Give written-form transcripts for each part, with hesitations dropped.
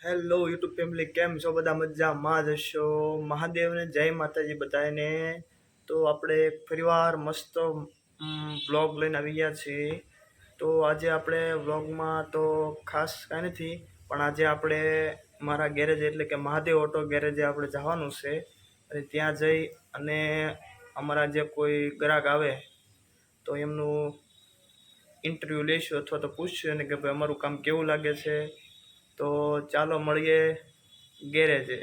Hello YouTube family, કેમ છો બધા? મજામાં જ હશો? મહાદેવને જય માતાજી બધાને. તો આપણે ફરીવાર મસ્ત વ્લોગ લઈને આવી ગયા છીએ. તો આજે આપણે વ્લોગમાં તો ખાસ કાંઈ નથી, પણ આજે આપણે મારા ગેરેજ એટલે કે મહાદેવ ઓટો ગેરેજે આપણે જવાનું છે. અને ત્યાં જઈ અને અમારા જે કોઈ ગ્રાહક આવે તો એમનું ઇન્ટરવ્યૂ લઈશું અથવા તો પૂછશું એને કે ભાઈ અમારું કામ કેવું લાગે છે. તો ચાલો મળીએ ગેરેજે.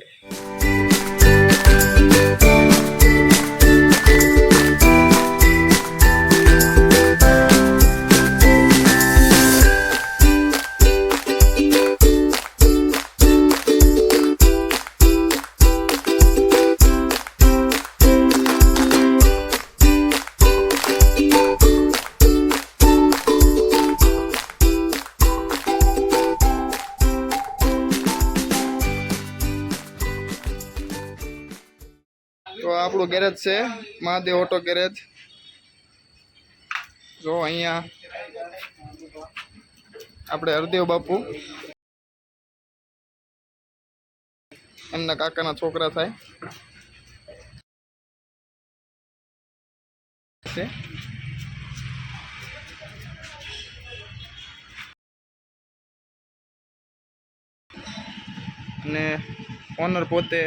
તો આપણું ગેરેજ છે મહાદેવ ઓટો ગેરેજ. જો અહીંયા આપણે હરદેવ બાપુ એમના કાકાના છોકરા થાય છે. અને ઓનર પોતે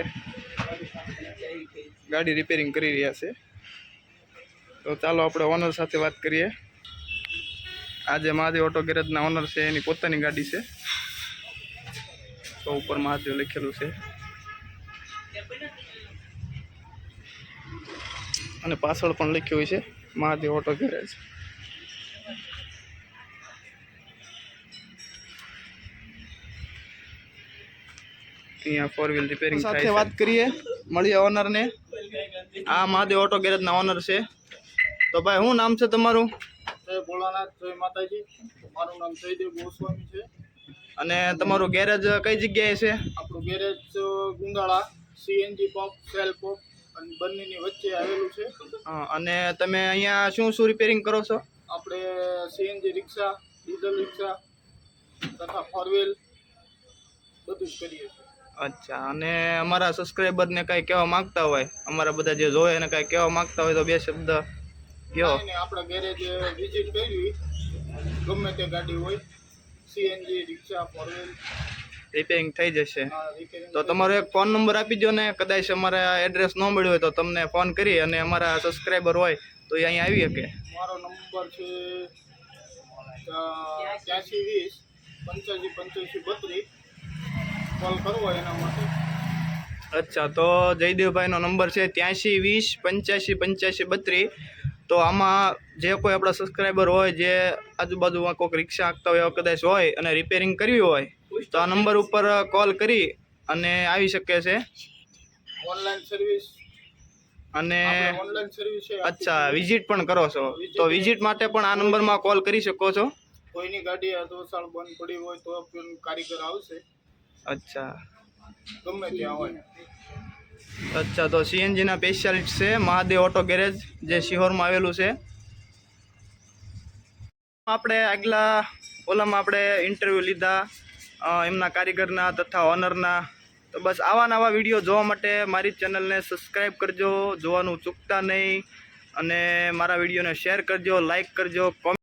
ગાડી રિપેરિંગ કરી રહ્યા છે. તો ચાલો આપણે ઓનર સાથે વાત કરીએ. આજે મહાદેવ ઓટો ગેરેજના ઓનર છે, એની પોતાની ગાડી છે. તો ઉપર મહાદેવ લખેલું છે અને પાછળ પણ લખ્યું છે મહાદેવ ઓટો ગેરેજ. અહીંયા 4 વ્હીલ રિપેરિંગ સાથે વાત કરીએ, મળીએ ઓનરને. આ મહાદેવ ઓટો ગેરેજના ઓનર છે. તો ભાઈ, શું નામ છે તમારું? જય ભોળાનાથ, જય માતાજી. મારું નામ જયદેવ ગોસ્વામી છે. અને તમારું ગેરેજ કઈ જગ્યાએ છે? આપણું garage Gundala CNG pump, cell pump અને બંનેની વચ્ચે આવેલું છે. અને તમે અહીંયા શું શું રિપેરિંગ કરો છો? આપણે સીએનજી રિક્ષા, ડીઝલ રિક્ષા તથા 4 વ્હીલ બધું જ કરીએ છીએ. અચ્છા. અને અમારા સબસ્ક્રાઈબરને કાંઈ કહેવા માંગતા હોય, અમારા બધા જે જોવે એને કાંઈ કહેવા માંગતા હોય તો બે શબ્દ કહો. આપણા ગેરેજ વિઝિટ કરવી, ગમે તે ગાડી હોય, સીએનજી રિક્ષા, 4 વ્હીલ રિપેરિંગ થઈ જશે. તો તમારો એક ફોન નંબર આપી દો ને, કદાચ અમારા એડ્રેસ ન મળ્યું હોય તો તમને ફોન કરી અને અમારા સબસ્ક્રાઈબર હોય તો એ અહીંયા આવી શકે. મારો નંબર છે 8320 85 85 32. કોલ કરવો એના માટે. અચ્છા, તો જયદેવભાઈનો નંબર છે 8320 85 85 32. તો આમાં જે કોઈ આપણા સબસ્ક્રાઈબર હોય, જે આજુબાજુમાં કોઈક રિક્ષા હાંકતા હોય કદાચ હોય અને રિપેરિંગ કરવી હોય તો આ નંબર ઉપર કોલ કરી અને આવી શકે છે. ઓનલાઈન સર્વિસ અને ઓનલાઈન સર્વિસ છે. અચ્છા, વિઝિટ પણ કરો છો? તો વિઝિટ માટે પણ આ નંબરમાં કોલ કરી શકો છો. કોઈની ગાડી અધોસાળ બંધ પડી હોય તો પણ કારીગર આવશે. અચ્છા, ગમે ત્યાં હોય. અચ્છા. તો સીએનજીના સ્પેશિયાલિસ્ટ છે મહાદેવ ઓટો ગેરેજ, જે શિહોરમાં આવેલું છે. આપણે આગલા ઓલામાં આપણે ઇન્ટરવ્યૂ લીધા એમના કારીગરના તથા ઓનરના. તો બસ આવા નવા વિડીયો જોવા માટે મારી ચેનલને સબસ્ક્રાઈબ કરજો, જોવાનું ચૂકતા નહીં. અને મારા વિડીયોને શેર કરજો, લાઈક કરજો, કોમેન્ટ